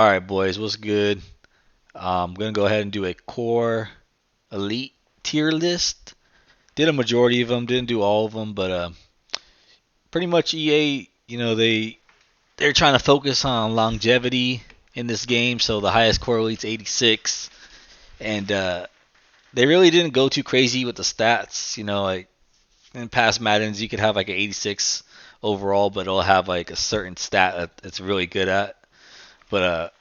All right, boys, what's good? I'm gonna go ahead and do a core elite tier list. Did a majority of them, didn't do all of them, but pretty much EA, they're trying to focus on longevity in this game. So the highest core elite's 86, and they really didn't go too crazy with the stats. Like in past Maddens, you could have like an 86 overall, but it'll have like a certain stat that it's really good at. But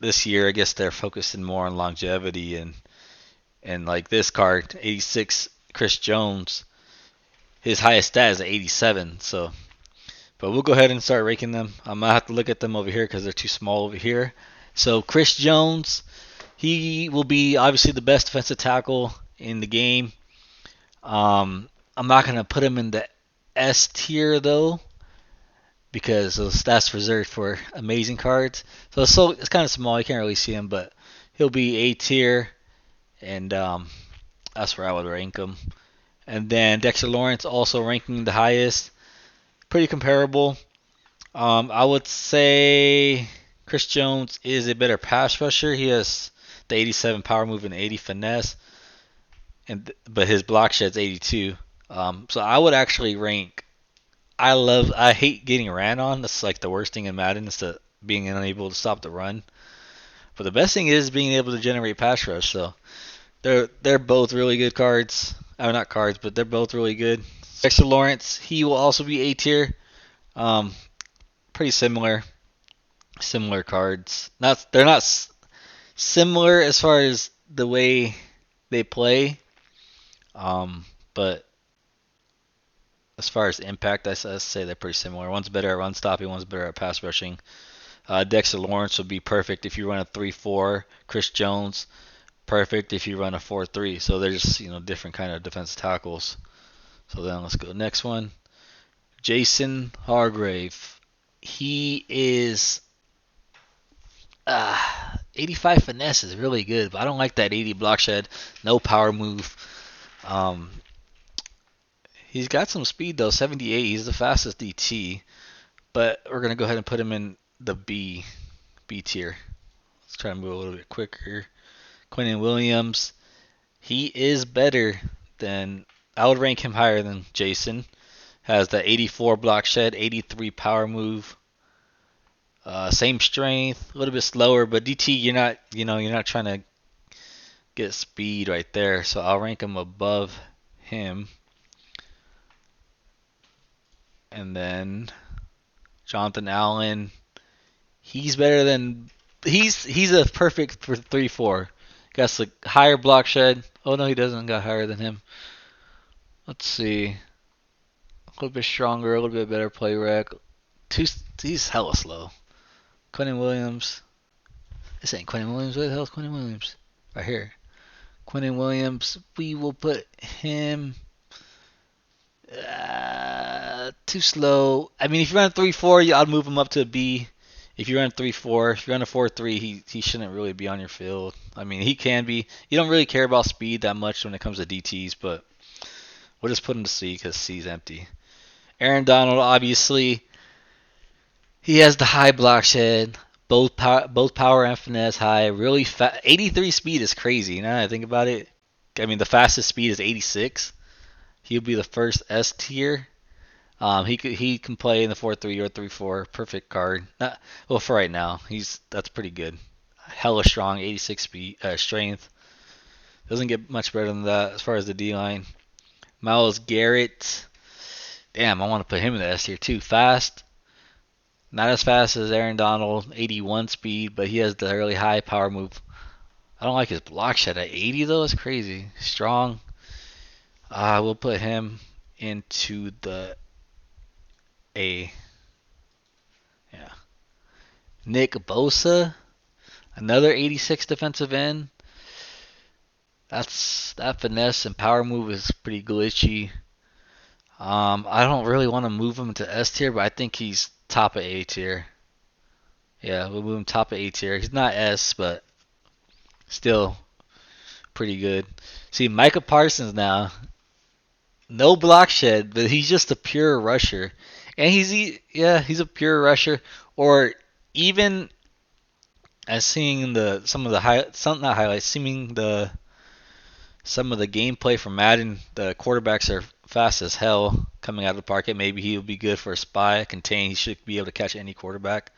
this year, I guess they're focusing more on longevity and like this card, 86, Chris Jones, his highest stat is 87. So, but we'll go ahead and start ranking them. I might have to look at them over here because they're too small over here. So Chris Jones, he will be obviously the best defensive tackle in the game. I'm not gonna put him in the S tier though because that's reserved for amazing cards. So it's kind of small. You can't really see him, but he'll be A tier, and that's where I would rank him. And then Dexter Lawrence also ranking the highest, pretty comparable. I would say Chris Jones is a better pass rusher. He has the 87 power move and 80 finesse, but his block shed's 82. So I would actually rank. I hate getting ran on. That's like the worst thing in Madden is being unable to stop the run. But the best thing is being able to generate pass rush. So they're both really good cards. Not cards, but they're both really good. Dexter Lawrence, he will also be A tier. Um, Pretty similar cards. They're not similar as far as the way they play, but as far as impact, I say they're pretty similar. One's better at run stopping, one's better at pass rushing. Dexter Lawrence would be perfect if you run a 3-4. Chris Jones, perfect if you run a 4-3. So they're just different kind of defensive tackles. So then let's go next one. Jason Hargrave. He is 85 finesse is really good, but I don't like that 80 block shed. No power move. Um, he's got some speed though, 78. He's the fastest DT, but we're gonna go ahead and put him in the B tier. Let's try to move a little bit quicker. Quentin Williams. He is better than. I would rank him higher than Jason. Has the 84 block shed, 83 power move. Same strength, a little bit slower, but DT you're not trying to get speed right there, so I'll rank him above him. And then Jonathan Allen, he's better than he's a perfect for 3-4. Got the higher block shed. Oh no, he doesn't got higher than him. Let's see. A little bit stronger, a little bit better play rec. He's hella slow. Quentin Williams. This ain't Quentin Williams. Where the hell is Quentin Williams? Right here. Quentin Williams. We will put him too slow. I mean, if you run a 3-4, I'd move him up to a B. If you run a 3-4, if you run a 4-3, he shouldn't really be on your field. I mean, he can be. You don't really care about speed that much when it comes to DTs, but we'll just put him to C because C's empty. Aaron Donald, obviously, he has the high block shed, both power and finesse high. Really fast. 83 speed is crazy. Now that I think about it, I mean the fastest speed is 86. He'll be the first S tier. He can play in the 4-3 or 3-4. Perfect card. Not, well, for right now, that's pretty good. Hella strong, 86 speed strength. Doesn't get much better than that as far as the D line. Myles Garrett. Damn, I want to put him in the S tier too. Fast. Not as fast as Aaron Donald, 81 speed, but he has the really high power move. I don't like his block shed at 80 though. It's crazy. Strong. We'll put him into the A. Yeah. Nick Bosa, another 86 defensive end. That finesse and power move is pretty glitchy. I don't really want to move him to S tier, but I think he's top of A tier. Yeah, we'll move him top of A tier. He's not S, but still pretty good. See, Micah Parsons now, no block shed, but he's just a pure rusher, and he's a pure rusher. Or even as seeing the some of the some not highlights, seeing the some of the gameplay from Madden, the quarterbacks are fast as hell coming out of the pocket. Maybe he'll be good for a spy, contain. He should be able to catch any quarterback.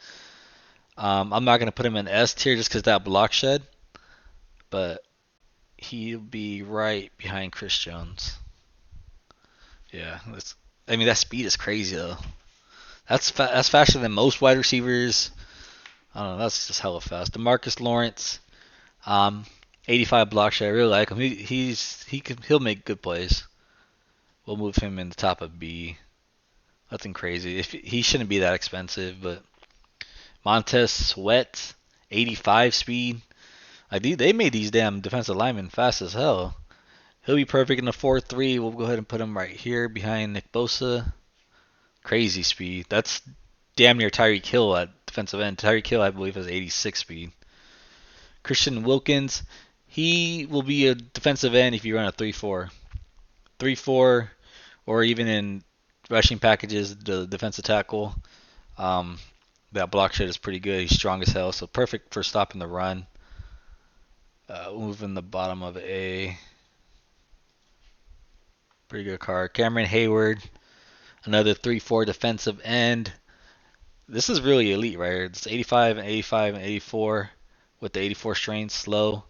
I'm not gonna put him in S tier just because that block shed, but he'll be right behind Chris Jones. Yeah, I mean that speed is crazy though. That's faster than most wide receivers. I don't know. That's just hella fast. DeMarcus Lawrence, um, 85 block shot. I really like him. He'll make good plays. We'll move him in the top of B. Nothing crazy. If he shouldn't be that expensive, but Montez Sweat, 85 speed. Like they made these damn defensive linemen fast as hell. He'll be perfect in the 4-3. We'll go ahead and put him right here behind Nick Bosa. Crazy speed. That's damn near Tyreek Hill at defensive end. Tyreek Hill, I believe, has 86 speed. Christian Wilkins, he will be a defensive end if you run a 3-4. 3-4, or even in rushing packages, the defensive tackle. Um, that block shed is pretty good. He's strong as hell, so perfect for stopping the run. Moving the bottom of A. Pretty good card. Cameron Hayward, another 3-4 defensive end. This is really elite right here. It's 85 and 85 and 84 with the 84 strain slow.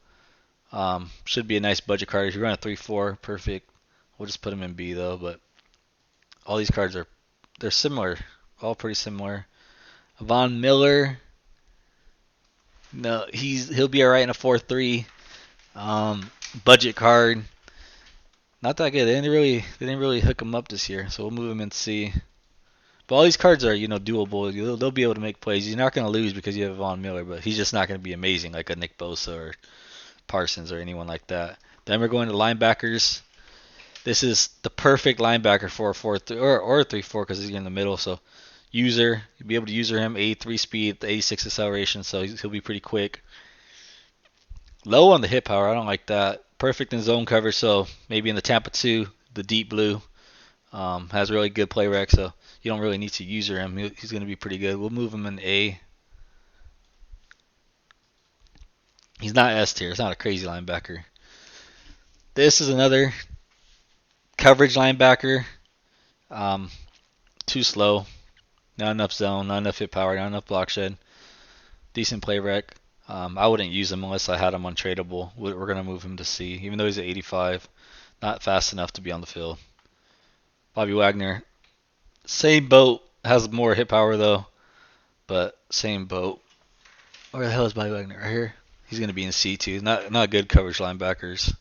Should be a nice budget card. If you run a 3-4, perfect. We'll just put him in B though, but all these cards they're similar. All pretty similar. Von Miller, no, he'll be alright in a 4-3. Budget card. Not that good. They didn't really hook him up this year, so we'll move him in C. But all these cards are, doable. They'll be able to make plays. You're not going to lose because you have Von Miller, but he's just not going to be amazing like a Nick Bosa or Parsons or anyone like that. Then we're going to linebackers. This is the perfect linebacker for a 4-3 or a 3-4 because he's in the middle. So you'll be able to user him 83 speed, 86 acceleration, so he'll be pretty quick. Low on the hit power, I don't like that. Perfect in zone coverage, so maybe in the Tampa 2, the deep blue, has really good play rec, so you don't really need to user him. He's going to be pretty good. We'll move him in A. He's not S tier. It's not a crazy linebacker. This is another coverage linebacker. Too slow. Not enough zone. Not enough hit power. Not enough block shed. Decent play rec. I wouldn't use him unless I had him untradeable. We're going to move him to C, even though he's at 85. Not fast enough to be on the field. Bobby Wagner, same boat. Has more hit power though, but same boat. Where the hell is Bobby Wagner? Right here. He's going to be in C too. Not good coverage linebackers.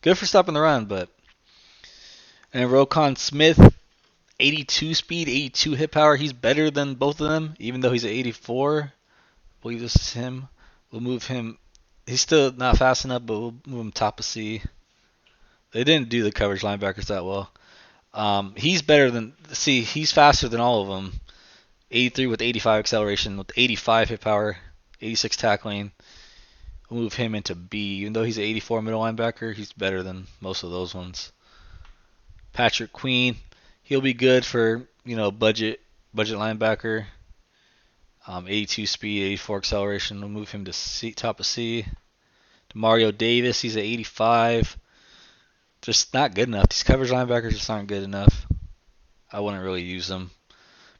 Good for stopping the run, but. And Rokon Smith, 82 speed, 82 hit power. He's better than both of them, even though he's at 84. I believe this is him. We'll move him. He's still not fast enough, but we'll move him top of C. They didn't do the coverage linebackers that well. He's better than. See, he's faster than all of them. 83 with 85 acceleration, with 85 hit power, 86 tackling. We'll move him into B. Even though he's an 84 middle linebacker, he's better than most of those ones. Patrick Queen, he'll be good for budget linebacker. 82 speed, 84 acceleration. We'll move him to C, top of C. Mario Davis, he's at 85. Just not good enough. These coverage linebackers just aren't good enough. I wouldn't really use them.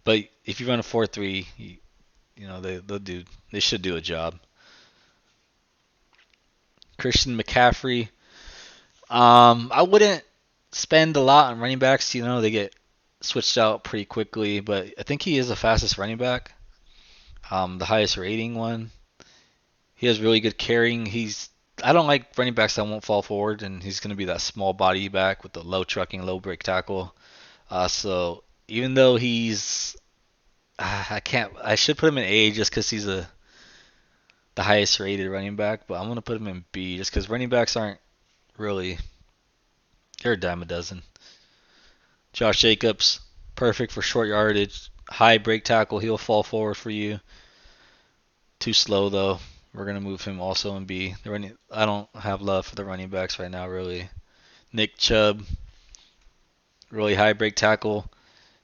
But if you run a 4-3, they should do a job. Christian McCaffrey, I wouldn't spend a lot on running backs. They get switched out pretty quickly, but I think he is the fastest running back. The highest rating one. He has really good carrying. I don't like running backs that won't fall forward, and he's going to be that small body back with the low trucking, low break tackle. So even though I should put him in A just because he's the highest rated running back, but I'm going to put him in B just because running backs aren't really, they're a dime a dozen. Josh Jacobs, perfect for short yardage, high break tackle. He'll fall forward for you. Too slow though. We're gonna move him also in B. I don't have love for the running backs right now, really. Nick Chubb, really high break tackle.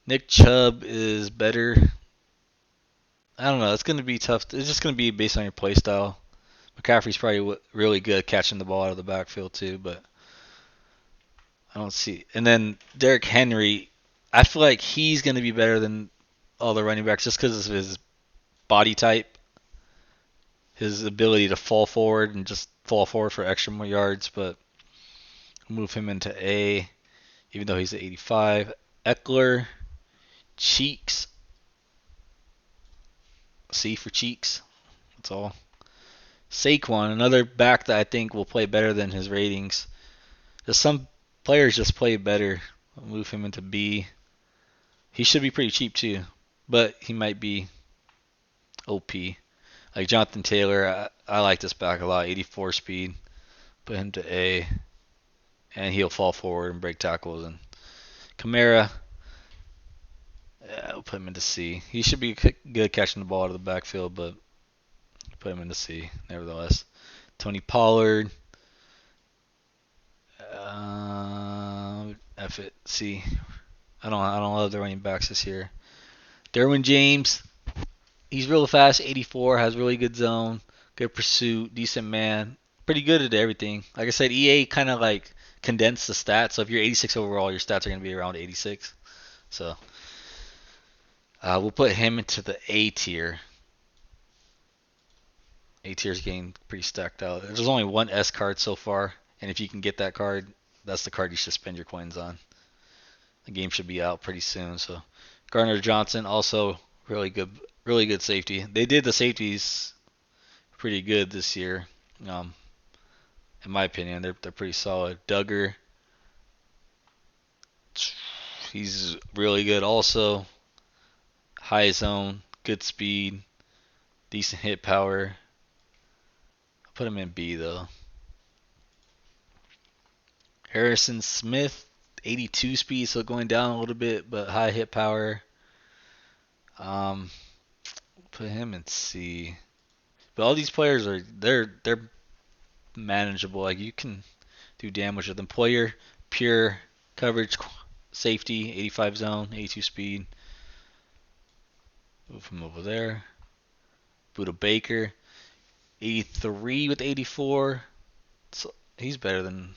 Nick Chubb is better. I don't know. It's gonna be tough. It's just gonna be based on your play style. McCaffrey's probably really good catching the ball out of the backfield too, but I don't see. And then Derrick Henry, I feel like he's going to be better than all the running backs just because of his body type, his ability to fall forward and just fall forward for extra more yards. But move him into A, even though he's at 85. Eckler, Cheeks, C for Cheeks. That's all. Saquon, another back that I think will play better than his ratings. Just some players just play better. I'll move him into B. He should be pretty cheap too, but he might be OP. Like Jonathan Taylor, I like this back a lot. 84 speed. Put him to A, and he'll fall forward and break tackles. And Kamara, I'll put him into C. He should be good catching the ball out of the backfield, but put him into C nevertheless. Tony Pollard, F it, C. I don't love the running backs this year. Derwin James, he's real fast, 84, has really good zone, good pursuit, decent man, pretty good at everything. Like I said, EA kind of like condensed the stats. So if you're 86 overall, your stats are going to be around 86. So we'll put him into the A tier. A tier's getting pretty stacked out. There's only one S card so far, and if you can get that card, that's the card you should spend your coins on. The game should be out pretty soon. So Gardner Johnson, also really good safety. They did the safeties pretty good this year. Um, in my opinion, they're pretty solid. Duggar, he's really good also. High zone, good speed, decent hit power. I'll put him in B though. Harrison Smith, 82 speed, so going down a little bit, but high hit power. Put him in C. But all these players they're manageable. Like you can do damage with them. Poyer, pure coverage, safety, 85 zone, 82 speed. Move him over there. Buda Baker, 83 with 84. So he's better than.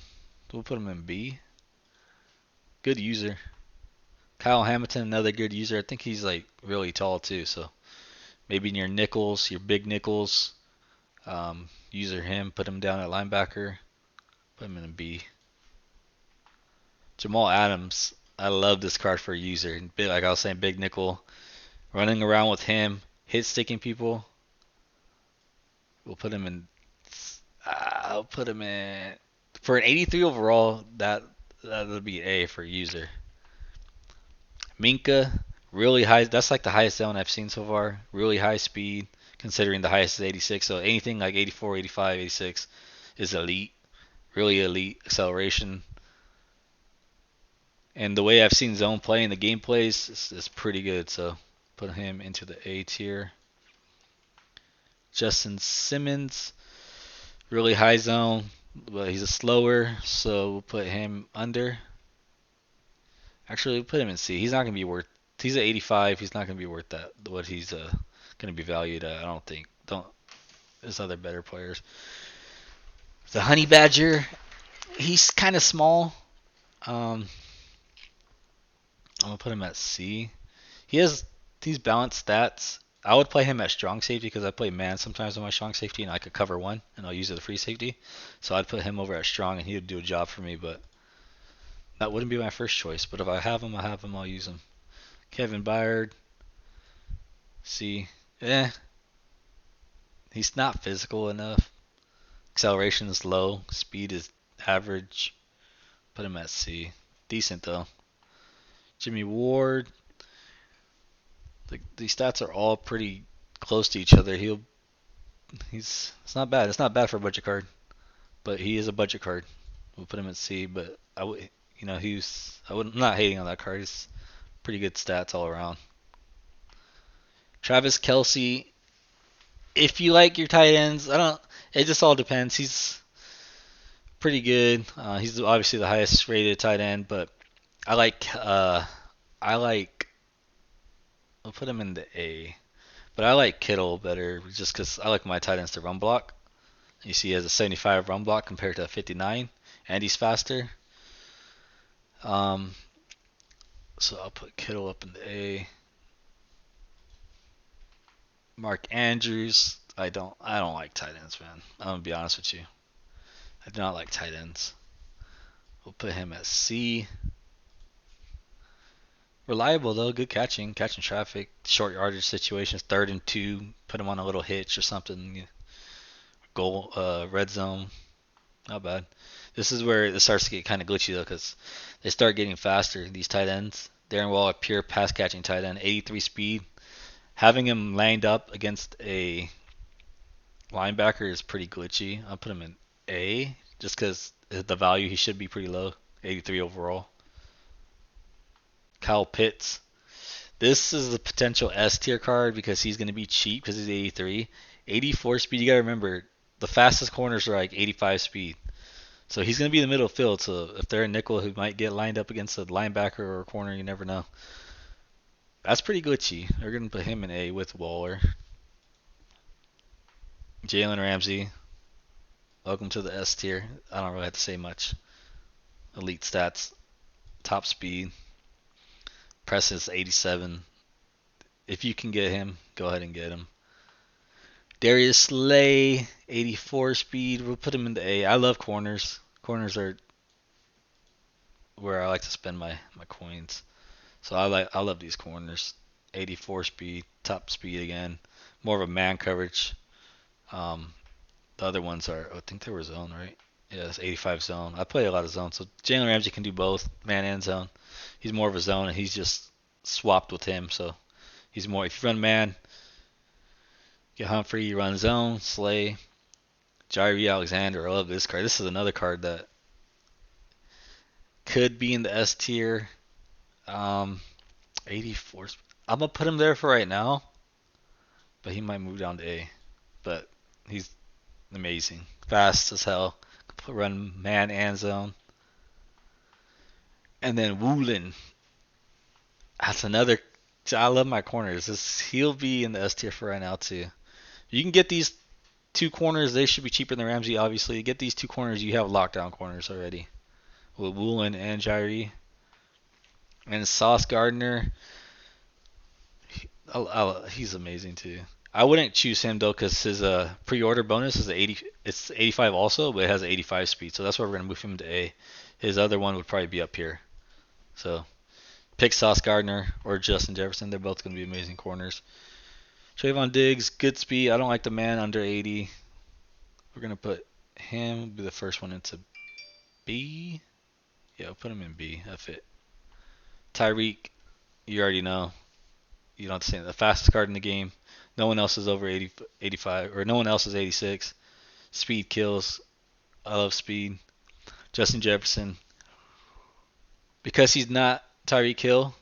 We'll put him in B. Good user. Kyle Hamilton, another good user. I think he's like really tall too. So maybe in your nickels, your big nickels, user him. Put him down at linebacker. Put him in a B. Jamal Adams, I love this card for a user. Like I was saying, big nickel, running around with him, hit sticking people. We'll put him in. I'll put him in for an 83 overall. That'll be A for user. Minka, really high. That's like the highest zone I've seen so far. Really high speed, considering the highest is 86. So anything like 84, 85, 86 is elite. Really elite acceleration. And the way I've seen zone play and the game plays is pretty good. So put him into the A tier. Justin Simmons, really high zone, but he's a slower, so we'll put him under. Actually, we'll put him in C. He's not gonna be worth. He's at 85. He's not gonna be worth that. What he's gonna be valued at. I don't think. Don't. There's other better players. The Honey Badger, he's kind of small. I'm gonna put him at C. He has these balanced stats. I would play him at strong safety because I play man sometimes on my strong safety and I could cover one and I'll use it as a free safety. So I'd put him over at strong and he would do a job for me, but that wouldn't be my first choice. But if I have him, I'll use him. Kevin Byard, C. He's not physical enough. Acceleration is low. Speed is average. Put him at C. Decent though. Jimmy Ward. These stats are all pretty close to each other. It's not bad. It's not bad for a budget card, but he is a budget card. We'll put him at C. But I'm not hating on that card. He's pretty good stats all around. Travis Kelce. If you like your tight ends, it just all depends. He's pretty good. He's obviously the highest rated tight end, but I like. I'll put him in the A. But I like Kittle better just because I like my tight ends to run block. You see he has a 75 run block compared to a 59, and he's faster. Um, so I'll put Kittle up in the A. Mark Andrews. I don't like tight ends, man. I'm gonna be honest with you. I do not like tight ends. We'll put him at C. Reliable though, good catching traffic, short yardage situations, 3rd and 2. Put him on a little hitch or something. Goal, red zone, not bad. This is where it starts to get kind of glitchy though, because they start getting faster. These tight ends. Darren Waller, pure pass catching tight end, 83 speed. Having him lined up against a linebacker is pretty glitchy. I'll put him in A just because the value he should be pretty low, 83 overall. Kyle Pitts. This is the potential S tier card because he's going to be cheap because he's 83. 84 speed, you got to remember, the fastest corners are like 85 speed. So he's going to be in the middle of the field. So if they're a nickel who might get lined up against a linebacker or a corner, you never know. That's pretty glitchy. They're going to put him in A with Waller. Jalen Ramsey. Welcome to the S tier. I don't really have to say much. Elite stats. Top speed. Press is 87. If you can get him, go ahead and get him. Darius Slay, 84 speed. We'll put him in the A. I love corners. Corners are where I like to spend my coins. So I love these corners. 84 speed, top speed again. More of a man coverage. The other ones are, I think they were zone, right? Yeah, it's 85 zone. I play a lot of zone, so Jalen Ramsey can do both, man and zone. He's more of a zone, and he's just swapped with him. So he's more, if you run man, get Humphrey, you run zone, Slay, Jairi Alexander. I love this card. This is another card that could be in the S tier. 84. I'm gonna put him there for right now, but he might move down to A. But he's amazing, fast as hell. Run man and zone. And then Woolen. That's another. I love my corners. He'll be in the S tier for right now too. You can get these two corners. They should be cheaper than Ramsey, obviously. You get these two corners, you have lockdown corners already with Woolen and Jairi. And Sauce Gardner, he's amazing too. I wouldn't choose him though because his pre-order bonus is 80. It's 85 also, but it has 85 speed, so that's why we're gonna move him to A. His other one would probably be up here. So pick Sauce Gardner or Justin Jefferson. They're both gonna be amazing corners. Trayvon Diggs, good speed. I don't like the man under 80. We're gonna put him be the first one into B. Yeah, we'll put him in B. That fit. Tyreek, you already know. You don't have to say it. The fastest card in the game. No one else is over 80, 85, or no one else is 86. Speed kills. I love speed. Justin Jefferson. Because he's not Tyreek Hill,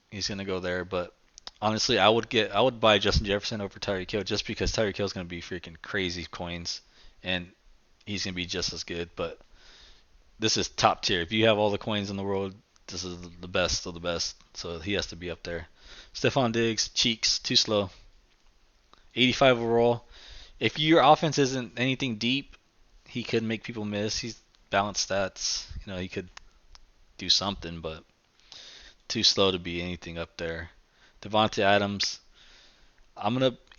he's gonna go there. But honestly, I would buy Justin Jefferson over Tyreek Hill just because Tyreek Hill's gonna be freaking crazy coins, and he's gonna be just as good. But this is top tier. If you have all the coins in the world, this is the best of the best. So he has to be up there. Stephon Diggs, cheeks, too slow. 85 overall. If your offense isn't anything deep, he could make people miss. He's balanced stats. He could do something, but too slow to be anything up there. Devontae Adams,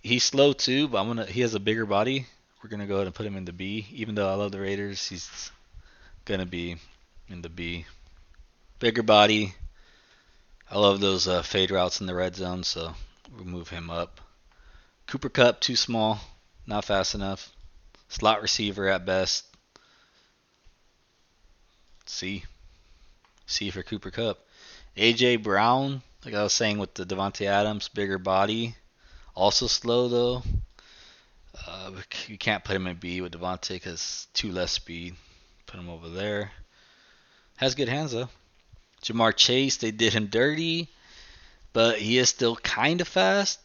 he's slow too, but he has a bigger body. We're gonna go ahead and put him in the B. Even though I love the Raiders, he's gonna be in the B. Bigger body. I love those fade routes in the red zone, so we'll move him up. Cooper Kupp, too small, not fast enough. Slot receiver at best. C. C for Cooper Kupp. AJ Brown, like I was saying with the Devontae Adams, bigger body. Also slow though. You can't put him in B with Devontae because too less speed. Put him over there. Has good hands though. Jamar Chase, they did him dirty, but he is still kind of fast.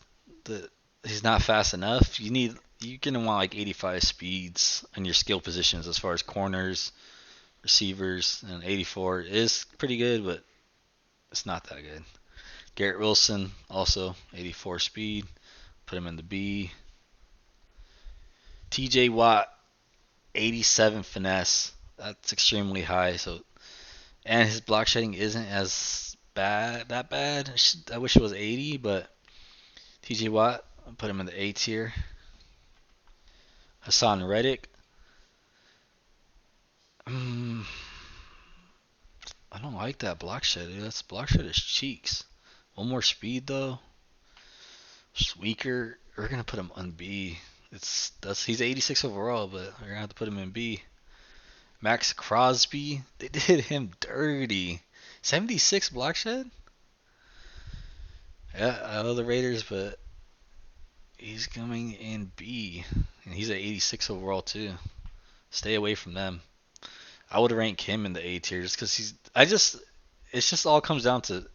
He's not fast enough. You're gonna want like 85 speeds in your skill positions as far as corners, receivers, and 84 is pretty good, but it's not that good. Garrett Wilson, also 84 speed. Put him in the B. TJ Watt, 87 finesse. That's extremely high. So, and his block shedding isn't as bad. That bad. I wish it was 80, but TJ Watt, I'll put him in the A tier. Hassan Reddick. Mm, I don't like that block shed. That's block shed is cheeks. One more speed though. Just weaker. We're gonna put him on B. He's 86 overall, but we're gonna have to put him in B. Max Crosby. They did him dirty. 76 block shed. Yeah, I love the Raiders, but he's coming in B, and he's at 86 overall too. Stay away from them. I would rank him in the A tier just because he's. It's just all comes down to.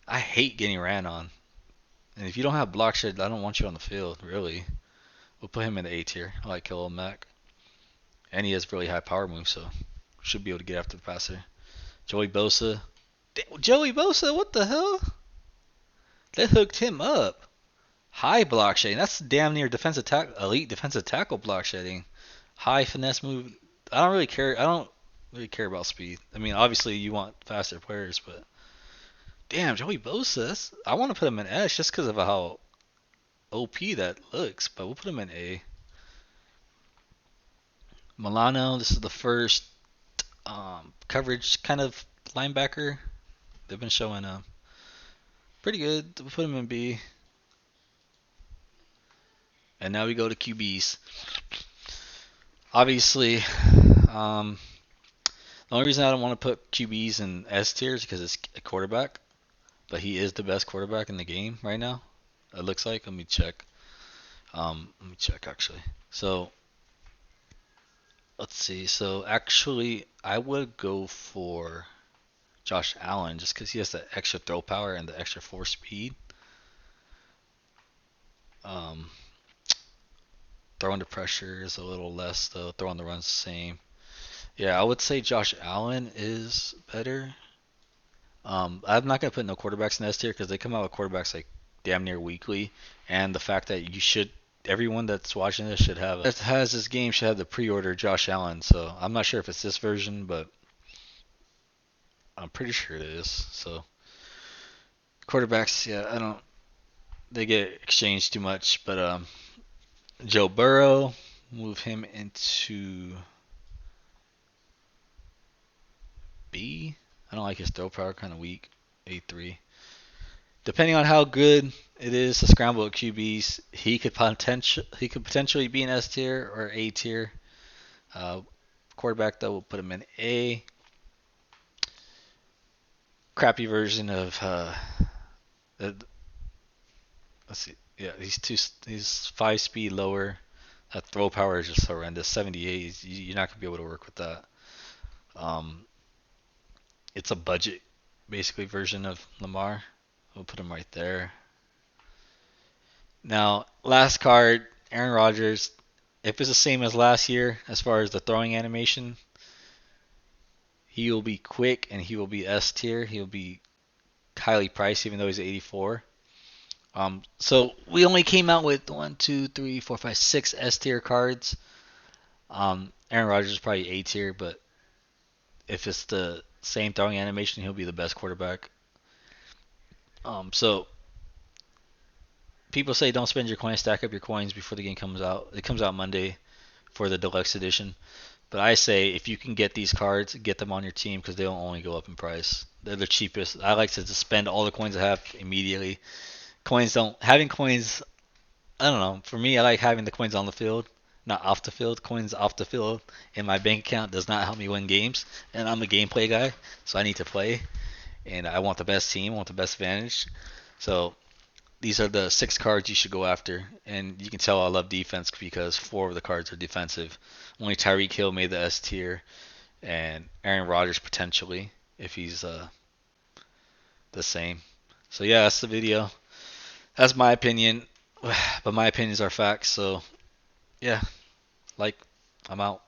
I hate getting ran on, and if you don't have block shed, I don't want you on the field. Really, we'll put him in the A tier. I like Khalil Mack, and he has really high power moves, so should be able to get after the passer. Joey Bosa. Joey Bosa, what the hell? They hooked him up. High block shedding. That's damn near elite defensive tackle block shedding. High finesse move. I don't really care. I don't really care about speed. I mean, obviously you want faster players, but damn, Joey Bosa. I want to put him in S just because of how OP that looks, but we'll put him in A. Milano. This is the first coverage kind of linebacker. They've been showing pretty good. We'll put him in B. And now we go to QBs. Obviously, the only reason I don't want to put QBs in S tier is because it's a quarterback. But he is the best quarterback in the game right now. It looks like. Let me check. Let me check actually. So let's see. So actually, I would go for Josh Allen just because he has the extra throw power and the extra force speed. Throw under pressure is a little less though. Throw on the run's the same. Yeah, I would say Josh Allen is better. I'm not gonna put no quarterbacks in S tier because they come out with quarterbacks like damn near weekly, and the fact that everyone that's watching this that has this game should have the pre-order Josh Allen. So I'm not sure if it's this version, but I'm pretty sure it is. So quarterbacks, yeah, I don't. They get exchanged too much, but Joe Burrow, move him into B. I don't like his throw power, kind of weak. A3. Depending on how good it is to scramble at QBs, he could potentially be an S tier or A tier. Quarterback though, we'll put him in A. Crappy version of let's see. Yeah, he's 5 speed lower. That throw power is just horrendous. 78. You're not gonna be able to work with that. It's a budget basically version of Lamar. We'll put him right there. Now, last card, Aaron Rodgers. If it's the same as last year as far as the throwing animation, he will be quick and he will be S tier. He'll be highly priced even though he's 84. So we only came out with 1, 2, 3, 4, 5, 6 S tier cards. Aaron Rodgers is probably A tier, but if it's the same throwing animation, he'll be the best quarterback. So people say don't spend your coins, stack up your coins before the game comes out. It comes out Monday for the deluxe edition. But I say if you can get these cards, get them on your team because they'll only go up in price. They're the cheapest. I like to just spend all the coins I have immediately. Having coins, I don't know. For me, I like having the coins on the field, not off the field. Coins off the field in my bank account does not help me win games. And I'm a gameplay guy, so I need to play. And I want the best team, I want the best advantage. So these are the 6 cards you should go after. And you can tell I love defense because 4 of the cards are defensive. Only Tyreek Hill made the S tier, and Aaron Rodgers potentially if he's the same. So yeah, that's the video. That's my opinion, but my opinions are facts. So yeah, I'm out.